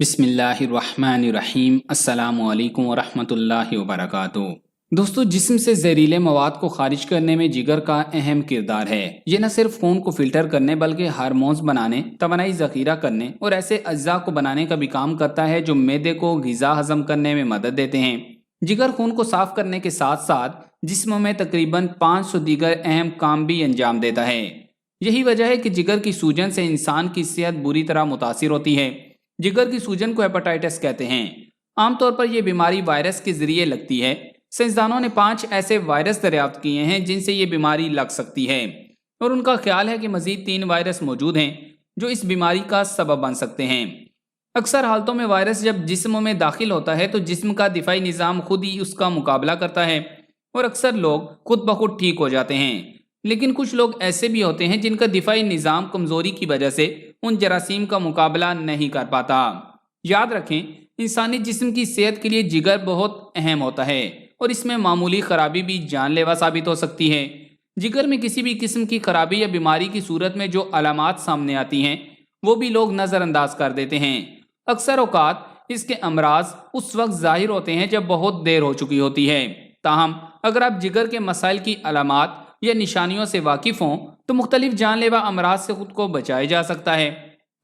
बिस्मिल्लाहिर्रहमानिर्रहीम। अस्सलाम वालेकुम वरहमतुल्लाहि वबरकातुहू। दोस्तों, जिस्म से जहरीले मवाद को खारिज करने में जिगर का अहम किरदार है। ये न सिर्फ खून को फिल्टर करने बल्कि हार्मोन्स बनाने, तवानाई जखीरा करने और ऐसे अज्जा को बनाने का भी काम करता है जो मैदे को ग़िज़ा हजम करने में मदद देते हैं। जिगर खून को साफ करने के साथ साथ जिस्म में तकरीबन 500 दीगर अहम काम भी अंजाम देता है। यही वजह है कि जिगर की सूजन से इंसान की सेहत बुरी तरह मुतासिर होती है। जिगर की सूजन को हेपेटाइटिस कहते हैं। आमतौर पर यह बीमारी वायरस के जरिए लगती है। साइंसदानों ने 5 ऐसे वायरस दरियाफ्त किए हैं जिनसे ये बीमारी लग सकती है, और उनका ख्याल है कि मजीद 3 वायरस मौजूद हैं जो इस बीमारी का सबब बन सकते हैं। अक्सर हालतों में वायरस जब जिस्म में दाखिल होता है तो जिस्म का दिफाई निज़ाम खुद ही उसका मुकाबला करता है और अक्सर लोग खुद ब खुद ठीक हो जाते हैं। लेकिन कुछ लोग ऐसे भी होते हैं जिनका दिफाई निज़ाम कमज़ोरी की वजह से उन जरासीम का मुकाबला नहीं कर पाता। याद रखें, इंसानी जिस्म की सेहत के लिए जिगर बहुत अहम होता है और इसमें मामूली खराबी भी जानलेवा साबित हो सकती है। जिगर में किसी भी किस्म की खराबी या बीमारी की सूरत में जो अलामात सामने आती हैं वो भी लोग नज़रअंदाज कर देते हैं। अक्सर औकात इसके अमराज उस वक्त जाहिर होते हैं जब बहुत देर हो चुकी होती है। ताहम अगर आप जिगर के मसाइल की अलामात या निशानियों से वाकिफ हों तो मुख्तलिफ जानलेवा अमराज से खुद को बचाया जा सकता है।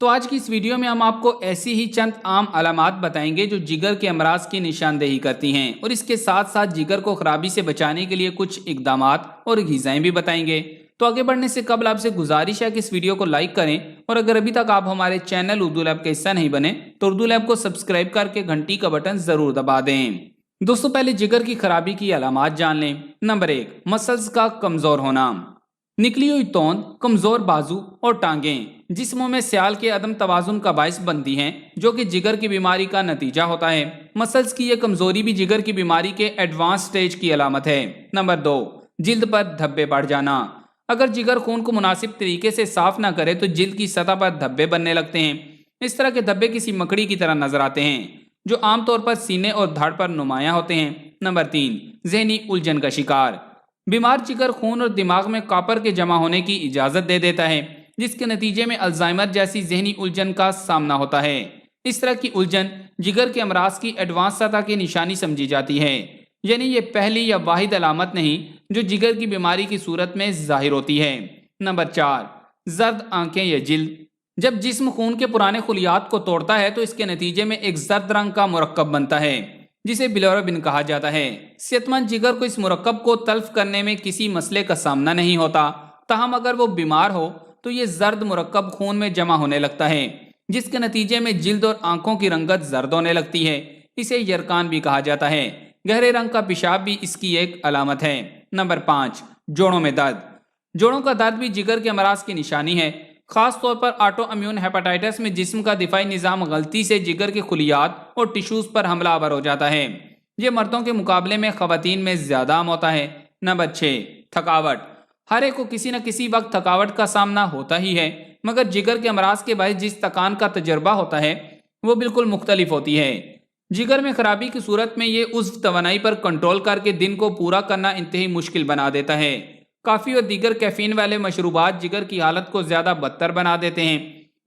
तो आज की इस वीडियो में हम आपको ऐसी ही चंद आम अलामात बताएंगे जो जिगर के अमराज की निशानदेही करती हैं, और इसके साथ साथ जिगर को खराबी से बचाने के लिए कुछ इकदामात और ग़िज़ाएं भी बताएंगे। तो आगे बढ़ने से कबल आपसे गुजारिश है कि इस वीडियो को लाइक करें, और अगर अभी तक आप हमारे चैनल उर्दू लैब का हिस्सा नहीं बने तो उर्दू लैब को सब्सक्राइब करके घंटी का बटन जरूर दबा दें। दोस्तों, पहले जिगर की खराबी की अलामात जान लें। नंबर 1, मसल्स का कमजोर होना। निकली हुई तोंद, कमजोर बाजू और टांगें जिस्मों में सियाल के अदम तवाजुन का बाइस बनती हैं, जो कि जिगर की बीमारी का नतीजा होता है। मसल्स की यह कमजोरी भी जिगर की बीमारी के एडवांस स्टेज की अलामत है। नंबर 2, जिल्द पर धब्बे पड़ जाना। अगर जिगर खून को मुनासिब तरीके से साफ ना करे तो जिल्द की सतह पर धब्बे बनने लगते हैं। इस तरह के धब्बे किसी मकड़ी की तरह नजर आते हैं जो आमतौर पर सीने और धड़ पर नुमायां होते हैं। नंबर 3, ज़हनी उलझन का शिकार। बीमार जिगर खून और दिमाग में कॉपर के जमा होने की इजाज़त दे देता है, जिसके नतीजे में अल्जाइमर जैसी ज़हनी उलझन का सामना होता है। इस तरह की उलझन जिगर के अमराज की एडवांस सतह की निशानी समझी जाती है, यानी ये पहली या वाहिद अलामत नहीं जो जिगर की बीमारी की सूरत में जाहिर होती है। नंबर 4, जर्द आंखें या जिल्द। जब जिस्म खून के पुराने खुलियात को तोड़ता है तो इसके नतीजे में एक जर्द रंग का मुरक्कब बनता है जिसे बिलिरुबिन कहा जाता है। सेहतमंद जिगर को इस मुरक्कब को तल्फ करने में किसी मसले का सामना नहीं होता। ताहम अगर वो बीमार हो तो ये जर्द मुरक्कब खून में जमा होने लगता है, जिसके नतीजे में जिल्द और आंखों की रंगत जर्द होने लगती है। इसे यरकान भी कहा जाता है। गहरे रंग का पेशाब भी इसकी एक अलामत है। नंबर 5, जोड़ों में दर्द। जोड़ों का दर्द भी जिगर के अमराज की निशानी है। खास तौर पर ऑटो इम्यून हेपेटाइटिस में जिस्म का दिफाई निज़ाम गलती से जिगर के खुलियात और टिश्यूज पर हमलावर हो जाता है। ये मर्दों के मुकाबले में खवातीन में ज्यादा आम होता है। नंबर 6, थकावट। हर एक को किसी न किसी वक्त थकावट का सामना होता ही है, मगर जिगर के अमराज के बायस जिस थकान का तजर्बा होता है वो बिल्कुल मुख्तलिफ होती है। जिगर में खराबी की सूरत में ये उस तवानाई पर कंट्रोल करके दिन को पूरा करना इंतहाई मुश्किल बना देता है। काफ़ी और दीगर कैफीन वाले मशरूबात जिगर की हालत को ज़्यादा बदतर बना देते हैं।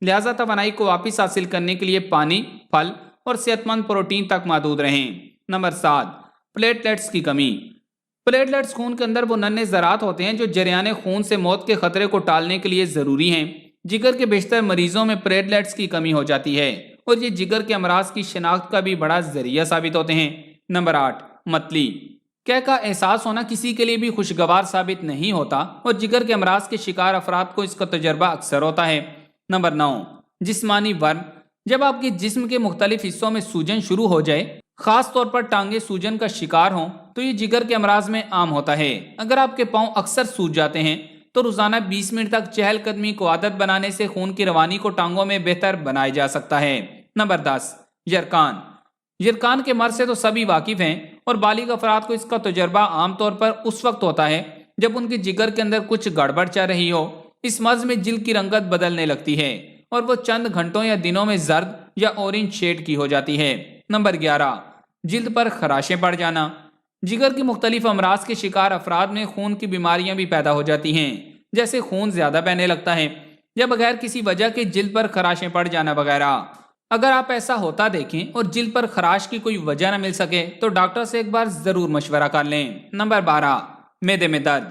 लिहाजा तवानाई को वापस हासिल करने के लिए पानी, फल और सेहतमंद प्रोटीन तक महदूद रहें। नंबर 7, प्लेटलेट्स की कमी। प्लेटलेट्स खून के अंदर वो नन्हे ज़रात होते हैं जो जरियाने खून से मौत के खतरे को टालने के लिए ज़रूरी हैं। जिगर के बेशतर मरीजों में प्लेटलेट्स की कमी हो जाती है और ये जिगर के अमराज की शिनाख्त का भी बड़ा जरिया साबित होते हैं। नंबर 8, मतली। कै का एहसास होना किसी के लिए भी खुशगवार साबित नहीं होता और जिगर के अमराज के शिकार अफराद को इसका तजर्बा अक्सर होता है। नंबर 9, जिस्मानी वर्म। जब आपके जिस्म के मुख्तलिफ हिस्सों में सूजन शुरू हो जाए, खास तौर पर टांगे सूजन का शिकार हों, तो ये जिगर के अमराज में आम होता है। अगर आपके पाँव अक्सर सूज जाते हैं तो रोजाना 20 मिनट तक चहलकदमी को आदत बनाने से खून की रवानी को टांगों में बेहतर बनाया जा सकता है। नंबर 10, यरकान। यरकान के मर्ज से तो सभी वाकिफ हैं और बालिग अफराद को इसका तजर्बा आमतौर पर उस वक्त होता है जब उनके जिगर के अंदर कुछ गड़बड़ चल रही हो। इस मर्ज में जिल्द की रंगत बदलने लगती है और वो चंद घंटों या दिनों में जर्द या ऑरेंज शेड की हो जाती है। नंबर 11, जिल्द पर खराशें पड़ जाना। जिगर की मुख्तलिफ अमराज के शिकार अफराद में खून की बीमारियां भी पैदा हो जाती हैं, जैसे खून ज्यादा बहने लगता है या बगैर किसी वजह के जिल्द पर खराशें पड़ जाना वगैरह। اگر آپ ایسا ہوتا دیکھیں اور جلد پر خراش کی کوئی وجہ نہ مل سکے تو ڈاکٹر سے ایک بار ضرور مشورہ کر لیں۔ نمبر 12، معدے میں درد۔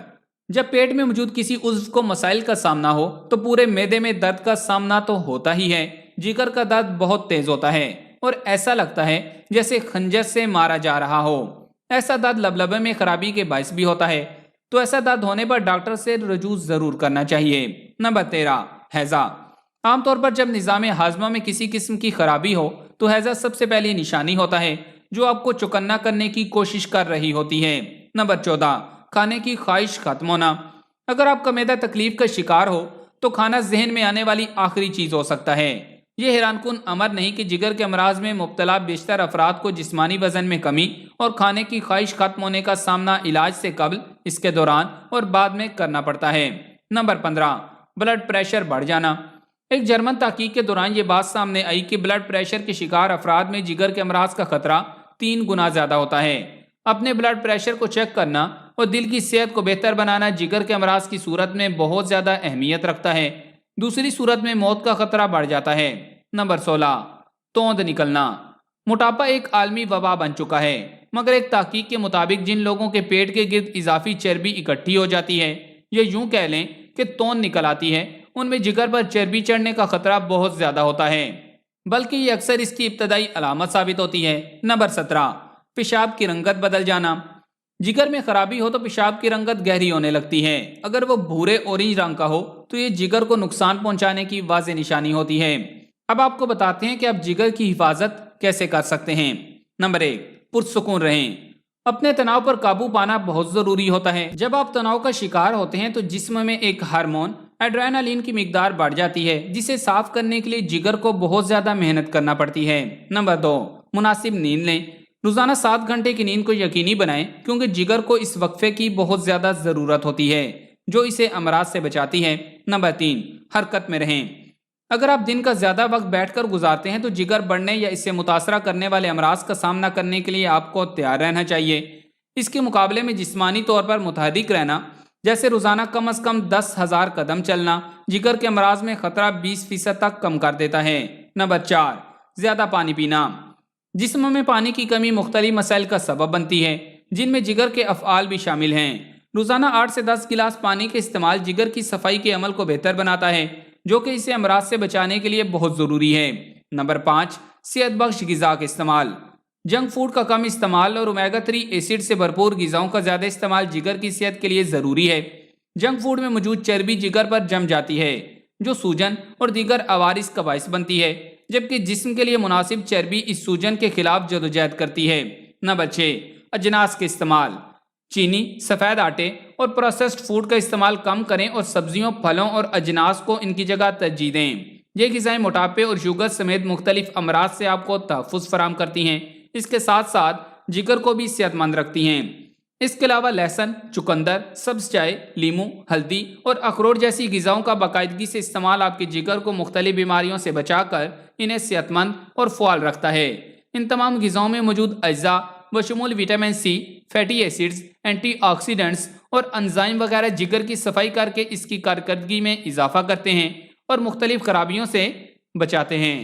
جب پیٹ میں موجود کسی عضو کو مسائل کا سامنا ہو تو پورے معدے میں درد کا سامنا تو ہوتا ہی ہے۔ جگر کا درد بہت تیز ہوتا ہے اور ایسا لگتا ہے جیسے خنجر سے مارا جا رہا ہو۔ ایسا درد لبلبے میں خرابی کے باعث بھی ہوتا ہے، تو ایسا درد ہونے پر ڈاکٹر سے رجوع ضرور کرنا چاہیے۔ نمبر 13، ہیضہ۔ عام طور پر جب نظام ہاضمہ میں کسی قسم کی خرابی ہو تو ہیضہ سب سے پہلی نشانی ہوتا ہے جو آپ کو چوکنا کرنے کی کوشش کر رہی ہوتی ہے۔ نمبر 14، کھانے کی خواہش ختم ہونا۔ اگر آپ کا معدہ تکلیف کا شکار ہو تو کھانا ذہن میں آنے والی آخری چیز ہو سکتا ہے۔ یہ حیران کن امر نہیں کہ جگر کے امراض میں مبتلا بیشتر افراد کو جسمانی وزن میں کمی اور کھانے کی خواہش ختم ہونے کا سامنا علاج سے قبل، اس کے دوران اور بعد میں کرنا پڑتا ہے۔ نمبر 15، بلڈ پریشر بڑھ جانا۔ ایک جرمن تحقیق کے دوران یہ بات سامنے آئی کہ بلڈ پریشر کے شکار افراد میں جگر کے امراض کا خطرہ 3 گنا زیادہ ہوتا ہے۔ اپنے بلڈ پریشر کو چیک کرنا اور دل کی صحت کو بہتر بنانا جگر کے امراض کی صورت میں بہت زیادہ اہمیت رکھتا ہے۔ دوسری صورت میں موت کا خطرہ بڑھ جاتا ہے۔ نمبر 16، توند نکلنا۔ موٹاپا ایک عالمی وبا بن چکا ہے، مگر ایک تحقیق کے مطابق جن لوگوں کے پیٹ کے گرد اضافی چربی اکٹھی ہو جاتی ہے یا یوں کہہ لیں کہ توند نکل آتی ہے، ان میں جگر پر چربی چڑھنے کا خطرہ بہت زیادہ ہوتا ہے، بلکہ یہ اکثر اس کی ابتدائی علامت ثابت ہوتی ہے۔ نمبر 17، پیشاب کی رنگت بدل جانا۔ جگر میں خرابی ہو تو پیشاب کی رنگت گہری ہونے لگتی ہے۔ اگر وہ بھورے اورنج رنگ کا ہو تو یہ جگر کو نقصان پہنچانے کی واضح نشانی ہوتی ہے۔ اب آپ کو بتاتے ہیں کہ آپ جگر کی حفاظت کیسے کر سکتے ہیں۔ نمبر 1، پرسکون رہیں۔ اپنے تناؤ پر قابو پانا بہت ضروری ہوتا ہے۔ جب آپ تناؤ کا شکار ہوتے ہیں تو جسم میں ایک ہارمون ایڈرینالین کی مقدار بڑھ جاتی ہے، جسے صاف کرنے کے لیے جگر کو بہت زیادہ محنت کرنا پڑتی ہے۔ نمبر 2، مناسب نیند لیں۔ روزانہ 7 گھنٹے کی نیند کو یقینی بنائیں، کیونکہ جگر کو اس وقفے کی بہت زیادہ ضرورت ہوتی ہے جو اسے امراض سے بچاتی ہے۔ نمبر 3، حرکت میں رہیں۔ اگر آپ دن کا زیادہ وقت بیٹھ کر گزارتے ہیں تو جگر بڑھنے یا اس سے متاثرہ کرنے والے امراض کا سامنا کرنے کے لیے آپ کو تیار رہنا چاہیے۔ اس کے مقابلے میں جسمانی طور پر متحرک رہنا، جیسے روزانہ کم از کم 10,000 قدم چلنا، جگر کے امراض میں خطرہ 20% تک کم کر دیتا ہے۔ نمبر 4، زیادہ پانی پینا۔ جسم میں پانی کی کمی مختلف مسائل کا سبب بنتی ہے، جن میں جگر کے افعال بھی شامل ہیں۔ روزانہ 8 سے 10 گلاس پانی کے استعمال جگر کی صفائی کے عمل کو بہتر بناتا ہے، جو کہ اسے امراض سے بچانے کے لیے بہت ضروری ہے۔ نمبر 5، صحت بخش غذا کا استعمال۔ جنک فوڈ کا کم استعمال اور اومیگا 3 ایسڈ سے بھرپور غذاؤں کا زیادہ استعمال جگر کی صحت کے لیے ضروری ہے۔ جنک فوڈ میں موجود چربی جگر پر جم جاتی ہے، جو سوجن اور دیگر عوارض کا باعث بنتی ہے، جبکہ جسم کے لیے مناسب چربی اس سوجن کے خلاف جدوجہد کرتی ہے۔ نمبر 6، اجناس کے استعمال۔ چینی، سفید آٹے اور پروسیسڈ فوڈ کا استعمال کم کریں اور سبزیوں، پھلوں اور اجناس کو ان کی جگہ ترجیح دیں۔ یہ غذائیں موٹاپے اور شوگر سمیت مختلف امراض سے آپ کو تحفظ فراہم کرتی ہیں، اس کے ساتھ ساتھ جگر کو بھی صحت مند رکھتی ہیں۔ اس کے علاوہ لہسن، چقندر، سبز چائے، لیموں، ہلدی اور اخروٹ جیسی غذاؤں کا باقاعدگی سے استعمال آپ کے جگر کو مختلف بیماریوں سے بچا کر انہیں صحت مند اور فعال رکھتا ہے۔ ان تمام غذاؤں میں موجود اجزاء بشمول vitamin C, fatty acids, antioxidants اور انزائم وغیرہ جگر کی صفائی کر کے اس کی کارکردگی میں اضافہ کرتے ہیں اور مختلف خرابیوں سے بچاتے ہیں۔